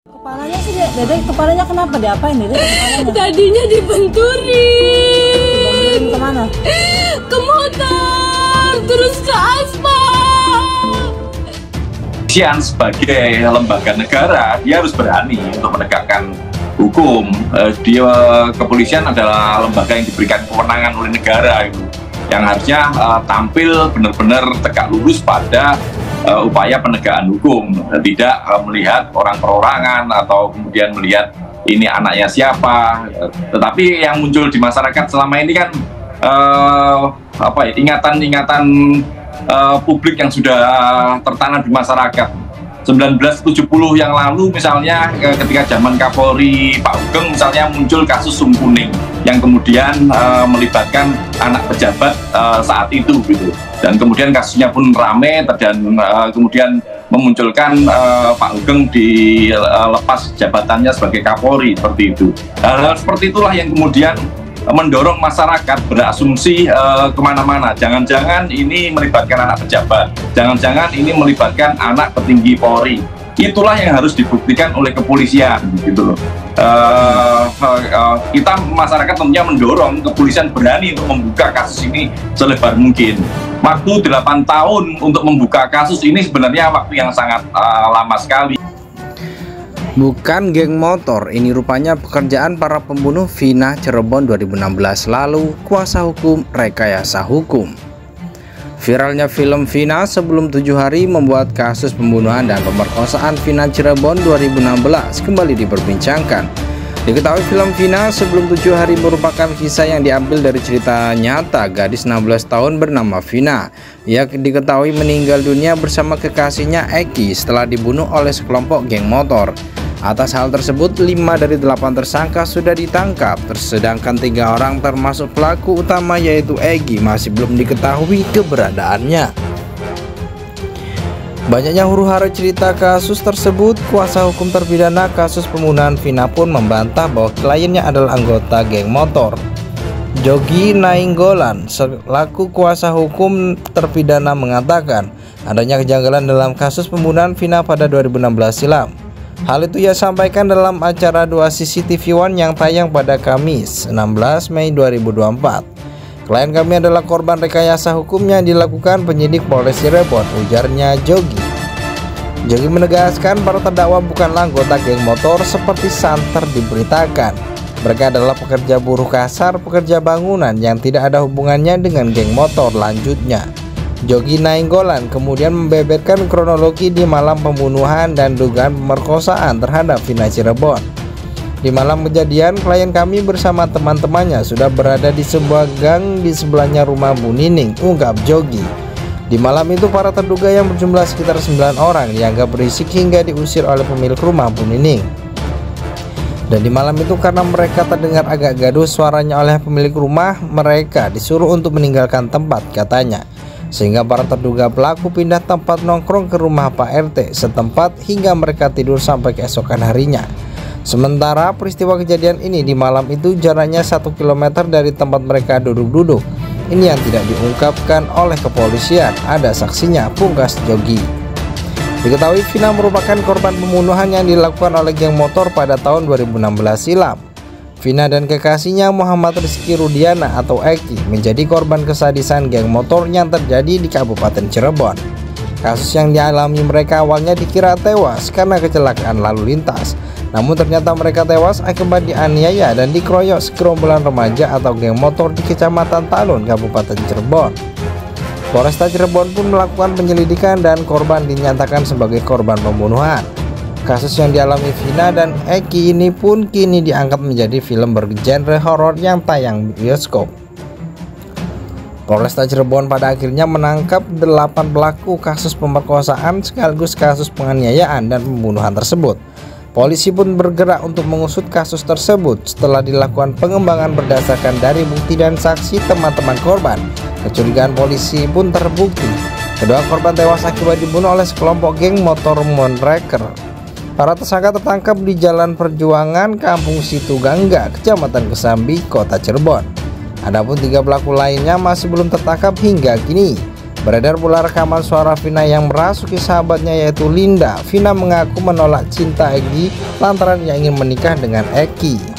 Kepalanya sih, Dede, kepalanya kenapa? Diapain, Dede? Kepalanya? Tadinya dibenturin. Kemana? Ke motor, terus ke aspal. Kepolisian sebagai lembaga negara, dia harus berani untuk menegakkan hukum. Kepolisian adalah lembaga yang diberikan kewenangan oleh negara itu, yang harusnya tampil benar-benar tegak lurus pada upaya penegakan hukum, tidak melihat orang perorangan atau kemudian melihat ini anaknya siapa. Tetapi yang muncul di masyarakat selama ini kan ingatan-ingatan publik yang sudah tertanam di masyarakat. 1970 yang lalu misalnya, ketika zaman Kapolri Pak Hugeng misalnya, muncul kasus Sum Kuning yang kemudian melibatkan anak pejabat saat itu gitu, dan kemudian kasusnya pun rame dan kemudian memunculkan Pak Hugeng dilepas jabatannya sebagai Kapolri seperti itu. Hal-hal seperti itulah yang kemudian mendorong masyarakat berasumsi kemana-mana. Jangan-jangan ini melibatkan anak pejabat, jangan-jangan ini melibatkan anak petinggi Polri. Itulah yang harus dibuktikan oleh kepolisian, gitu loh. Kita masyarakat tentunya mendorong kepolisian berani untuk membuka kasus ini selebar mungkin. Waktu 8 tahun untuk membuka kasus ini sebenarnya waktu yang sangat lama sekali. Bukan geng motor, ini rupanya pekerjaan para pembunuh Vina Cirebon 2016 lalu. Kuasa hukum rekayasa hukum. Viralnya film Vina sebelum 7 hari membuat kasus pembunuhan dan pemerkosaan Vina Cirebon 2016 kembali diperbincangkan. Diketahui film Vina sebelum 7 hari merupakan kisah yang diambil dari cerita nyata gadis 16 tahun bernama Vina. Ia diketahui meninggal dunia bersama kekasihnya Eki setelah dibunuh oleh sekelompok geng motor. Atas hal tersebut, 5 dari 8 tersangka sudah ditangkap, sedangkan 3 orang termasuk pelaku utama yaitu Egi masih belum diketahui keberadaannya. Banyaknya huru-hara cerita kasus tersebut, kuasa hukum terpidana kasus pembunuhan Vina pun membantah bahwa kliennya adalah anggota geng motor. Jogi Nainggolan selaku kuasa hukum terpidana mengatakan adanya kejanggalan dalam kasus pembunuhan Vina pada 2016 silam. Hal itu ia sampaikan dalam acara 2 CCTV One yang tayang pada Kamis 16 Mei 2024. Klien kami adalah korban rekayasa hukum yang dilakukan penyidik Polres Cirebon, ujarnya Jogi. Jogi menegaskan para terdakwa bukanlah anggota geng motor seperti santer diberitakan. Mereka adalah pekerja buruh kasar, pekerja bangunan yang tidak ada hubungannya dengan geng motor, lanjutnya. Jogi Nainggolan kemudian membeberkan kronologi di malam pembunuhan dan dugaan pemerkosaan terhadap Vina Cirebon. Di malam kejadian, klien kami bersama teman-temannya sudah berada di sebuah gang di sebelahnya rumah Bu Nining, ungkap Jogi. Di malam itu para terduga yang berjumlah sekitar 9 orang dianggap berisik hingga diusir oleh pemilik rumah Bu Nining. Dan di malam itu karena mereka terdengar agak gaduh suaranya oleh pemilik rumah, mereka disuruh untuk meninggalkan tempat, katanya. Sehingga para terduga pelaku pindah tempat nongkrong ke rumah Pak RT setempat hingga mereka tidur sampai keesokan harinya. Sementara peristiwa kejadian ini di malam itu jaraknya 1 km dari tempat mereka duduk-duduk. Ini yang tidak diungkapkan oleh kepolisian, ada saksinya, pungkas Jogi. Diketahui Vina merupakan korban pembunuhan yang dilakukan oleh geng motor pada tahun 2016 silam. Vina dan kekasihnya Muhammad Rizky Rudiana atau Eki menjadi korban kesadisan geng motor yang terjadi di Kabupaten Cirebon. Kasus yang dialami mereka awalnya dikira tewas karena kecelakaan lalu lintas. Namun ternyata mereka tewas akibat dianiaya dan dikeroyok segerombolan remaja atau geng motor di Kecamatan Talun, Kabupaten Cirebon. Polresta Cirebon pun melakukan penyelidikan dan korban dinyatakan sebagai korban pembunuhan. Kasus yang dialami Vina dan Eki ini pun kini diangkat menjadi film bergenre horor yang tayang di bioskop. Polresta Cirebon pada akhirnya menangkap 8 pelaku kasus pemerkosaan sekaligus kasus penganiayaan dan pembunuhan tersebut. Polisi pun bergerak untuk mengusut kasus tersebut setelah dilakukan pengembangan berdasarkan dari bukti dan saksi teman-teman korban. Kecurigaan polisi pun terbukti. Kedua korban tewas akibat dibunuh oleh sekelompok geng motor Moonraker. Para tersangka tertangkap di Jalan Perjuangan, Kampung Situgangga, Kecamatan Kesambi, Kota Cirebon. Adapun 3 pelaku lainnya masih belum tertangkap hingga kini. Beredar pula rekaman suara Vina yang merasuki sahabatnya yaitu Linda. Vina mengaku menolak cinta Egi lantaran ia ingin menikah dengan Eki.